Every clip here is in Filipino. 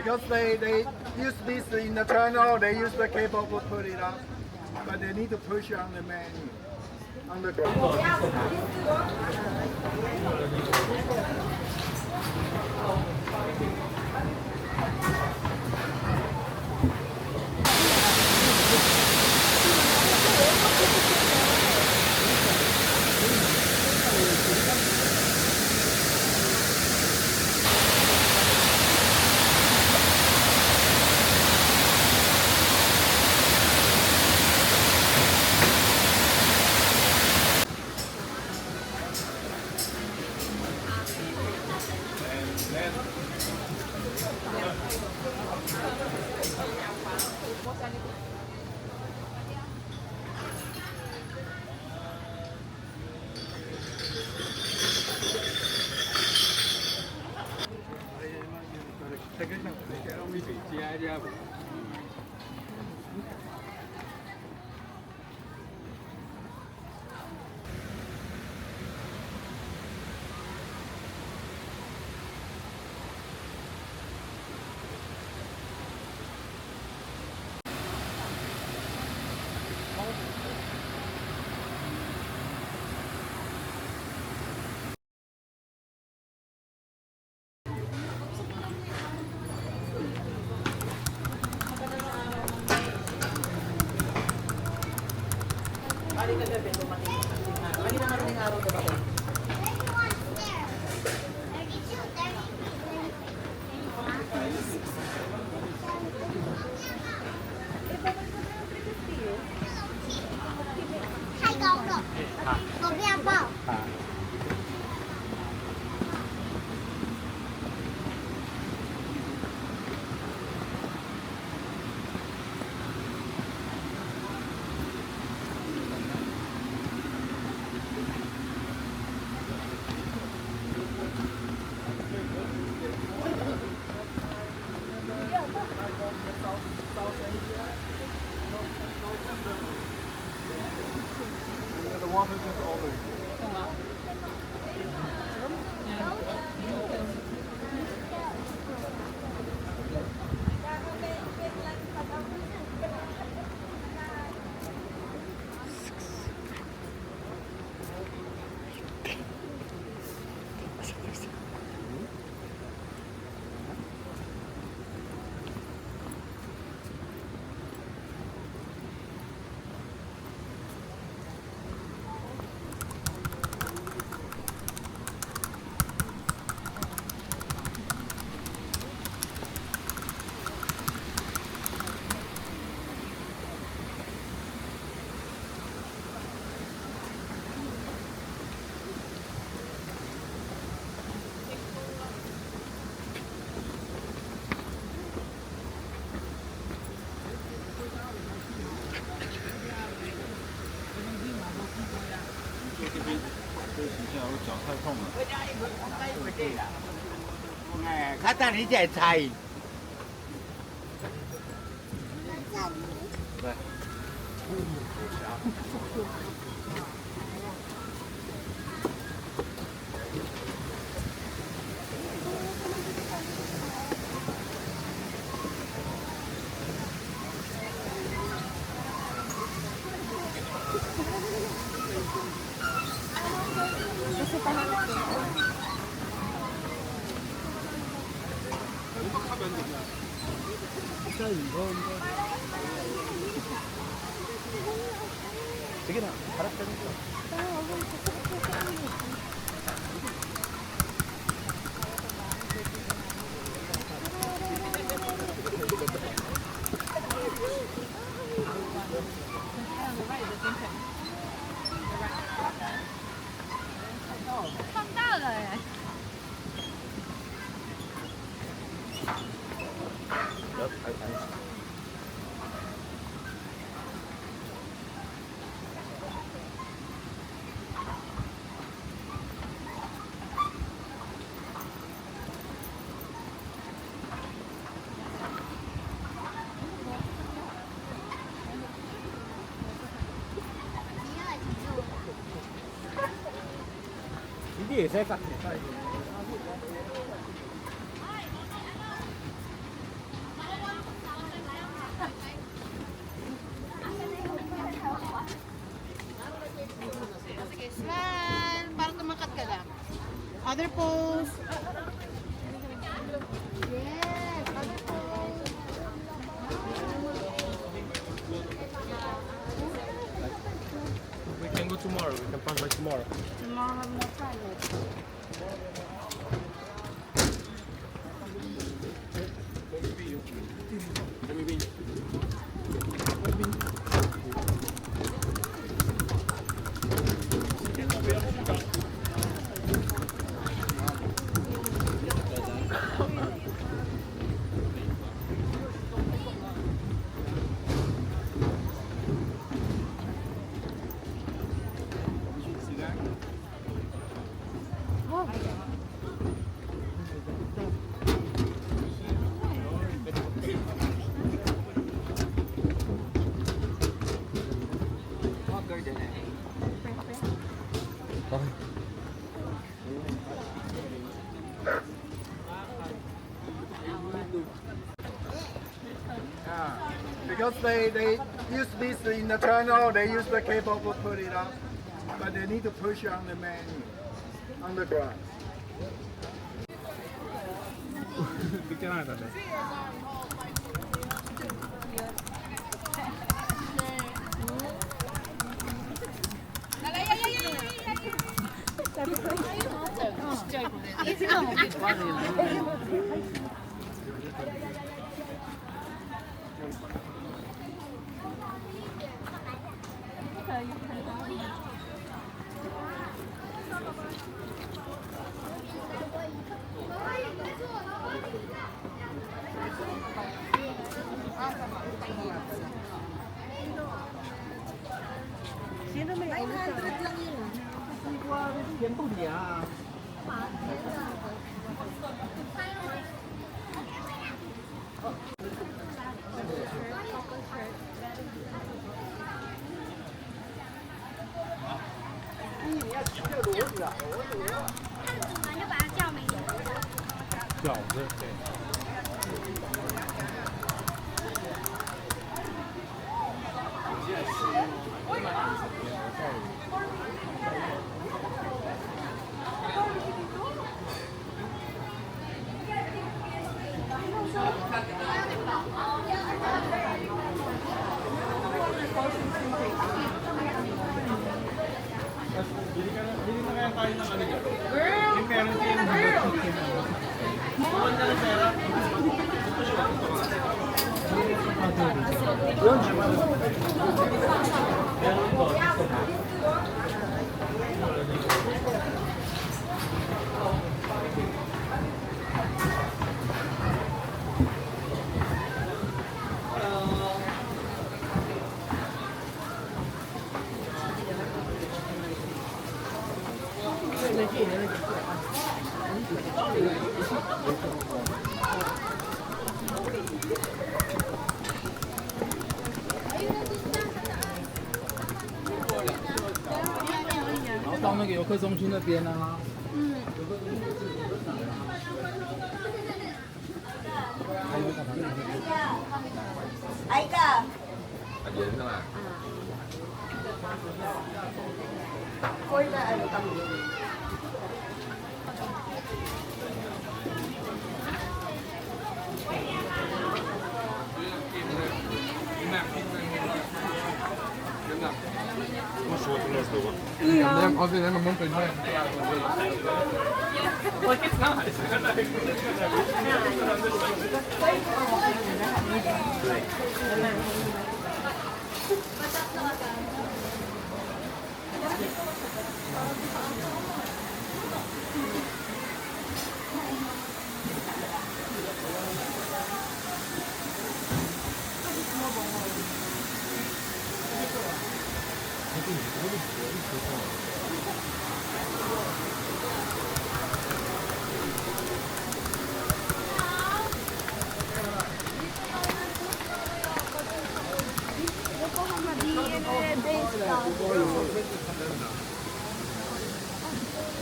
because they use this in the channel, they use the cable to put it up, but they need to push on the menu, on the खाता नहीं जाए छाई Sige na, harap ka dito. 이게 새 같아. Other pose. Yes, other pose. We can go tomorrow. We can pass by tomorrow. Tomorrow I have no time. Yeah. Because they use this in the channel, they use the cable to put it up, but they need to push on the menu, on the ground. Bigyan na natin.到那个游客中心那边啊。Ay ka. For the ano kami. Nem, azért nem mondta, hogy nagyon.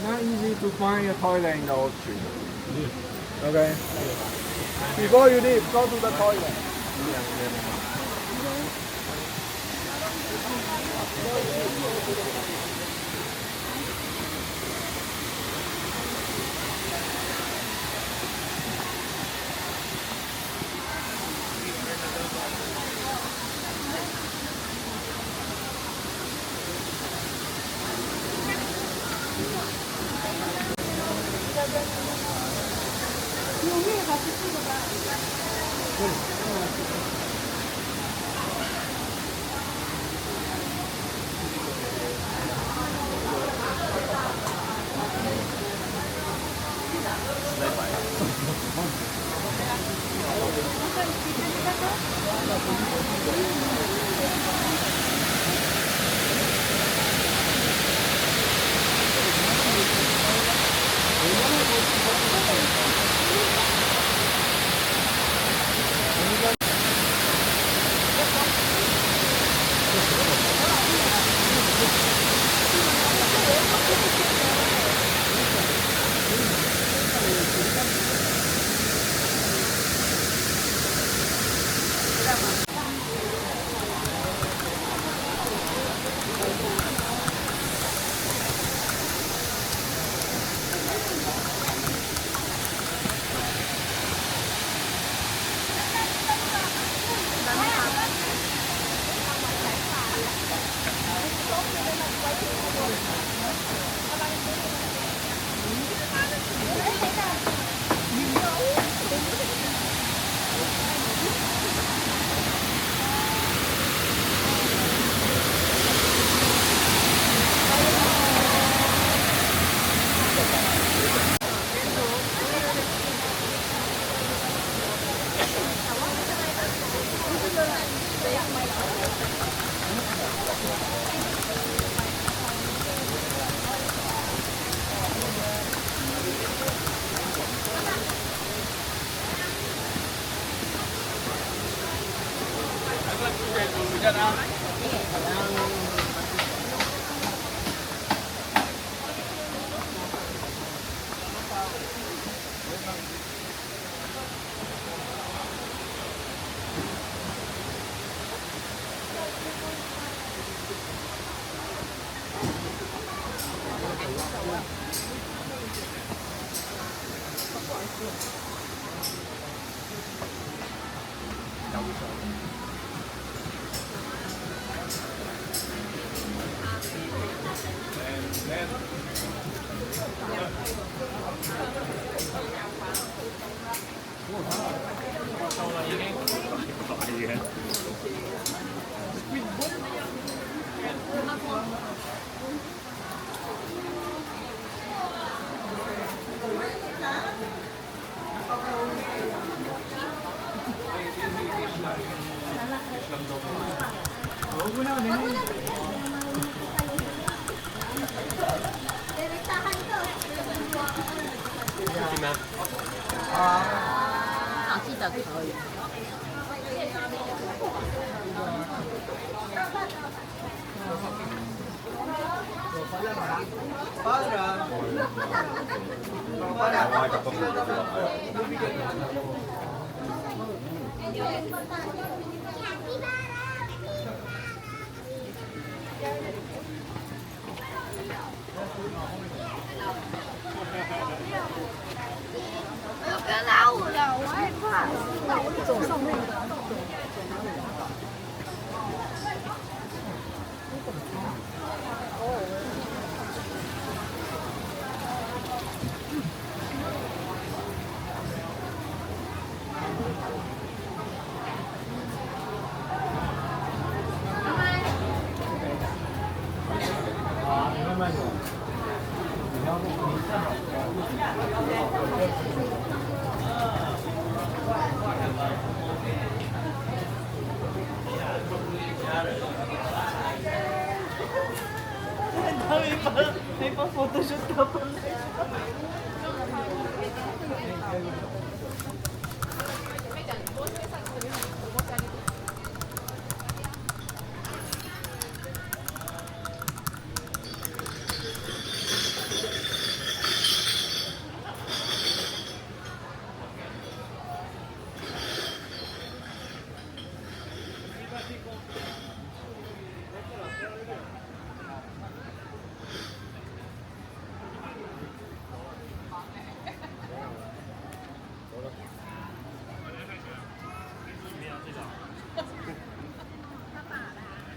Not easy to find a toilet in the old street. Okay. Before you leave, go to the toilet. 行吗？啊，记得可以。不要拉我了，我害怕。走上那个。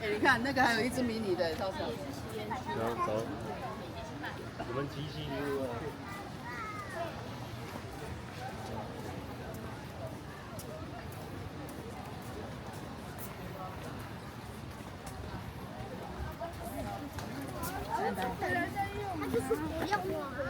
哎，你看那个还有一只迷你的，到时候。然后走，我们骑骑溜啊。他就是不要我。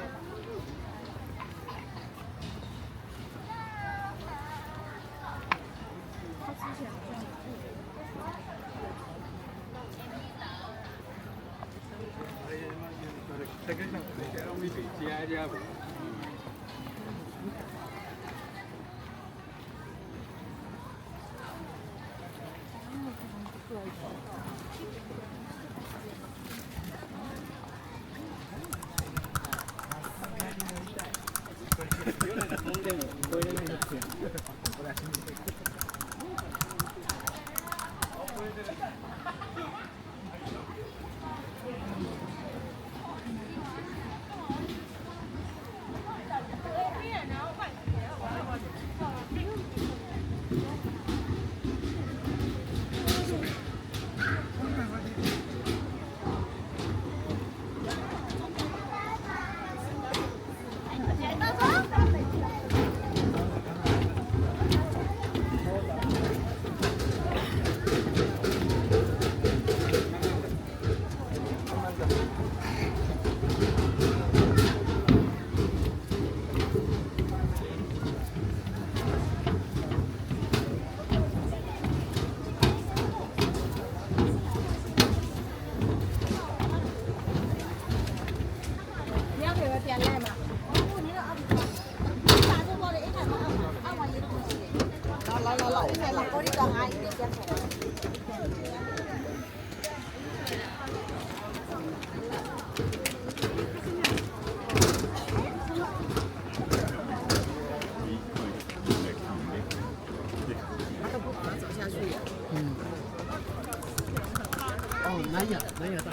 南亚大。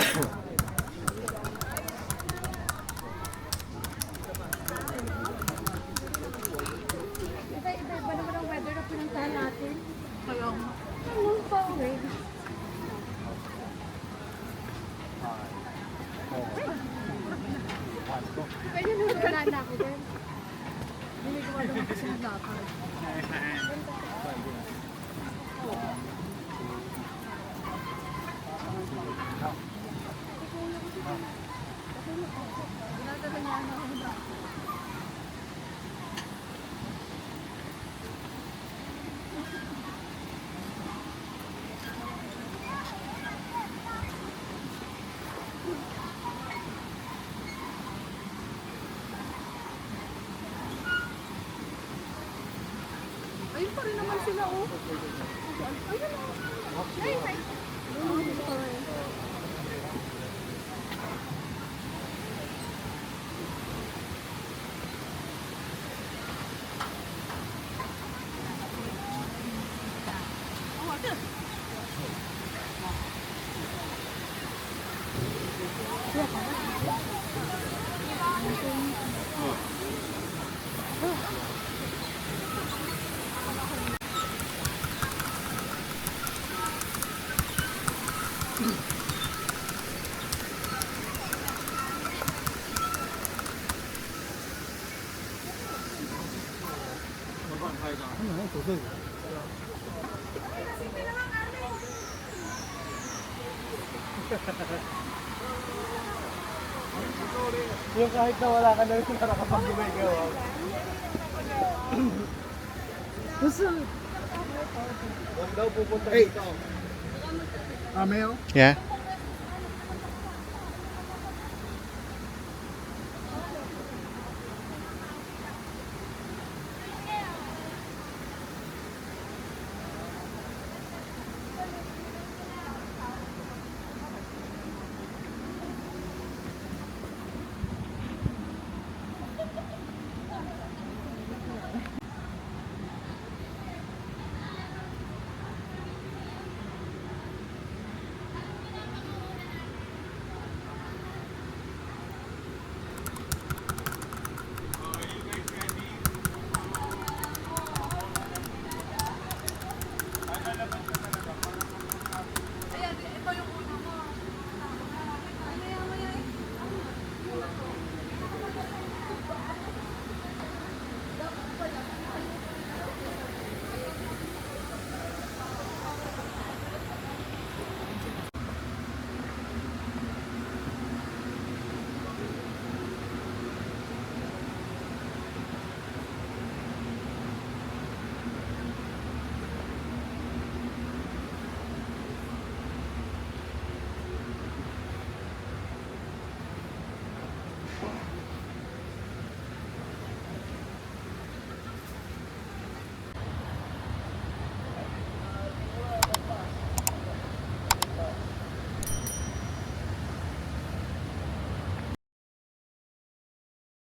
Iba-iba naman ang weather na pinuntahan natin. Kaya, anong pawin? Pwede na wala na ako din. Hindi ko alam kasi naglakad. Ayun pa rin naman sila, oh. Ayun, oh. Ayun, ayun. Yung kahit na wala ka na rin nakakapag-gumay ka. Hey, Amel, Yeah.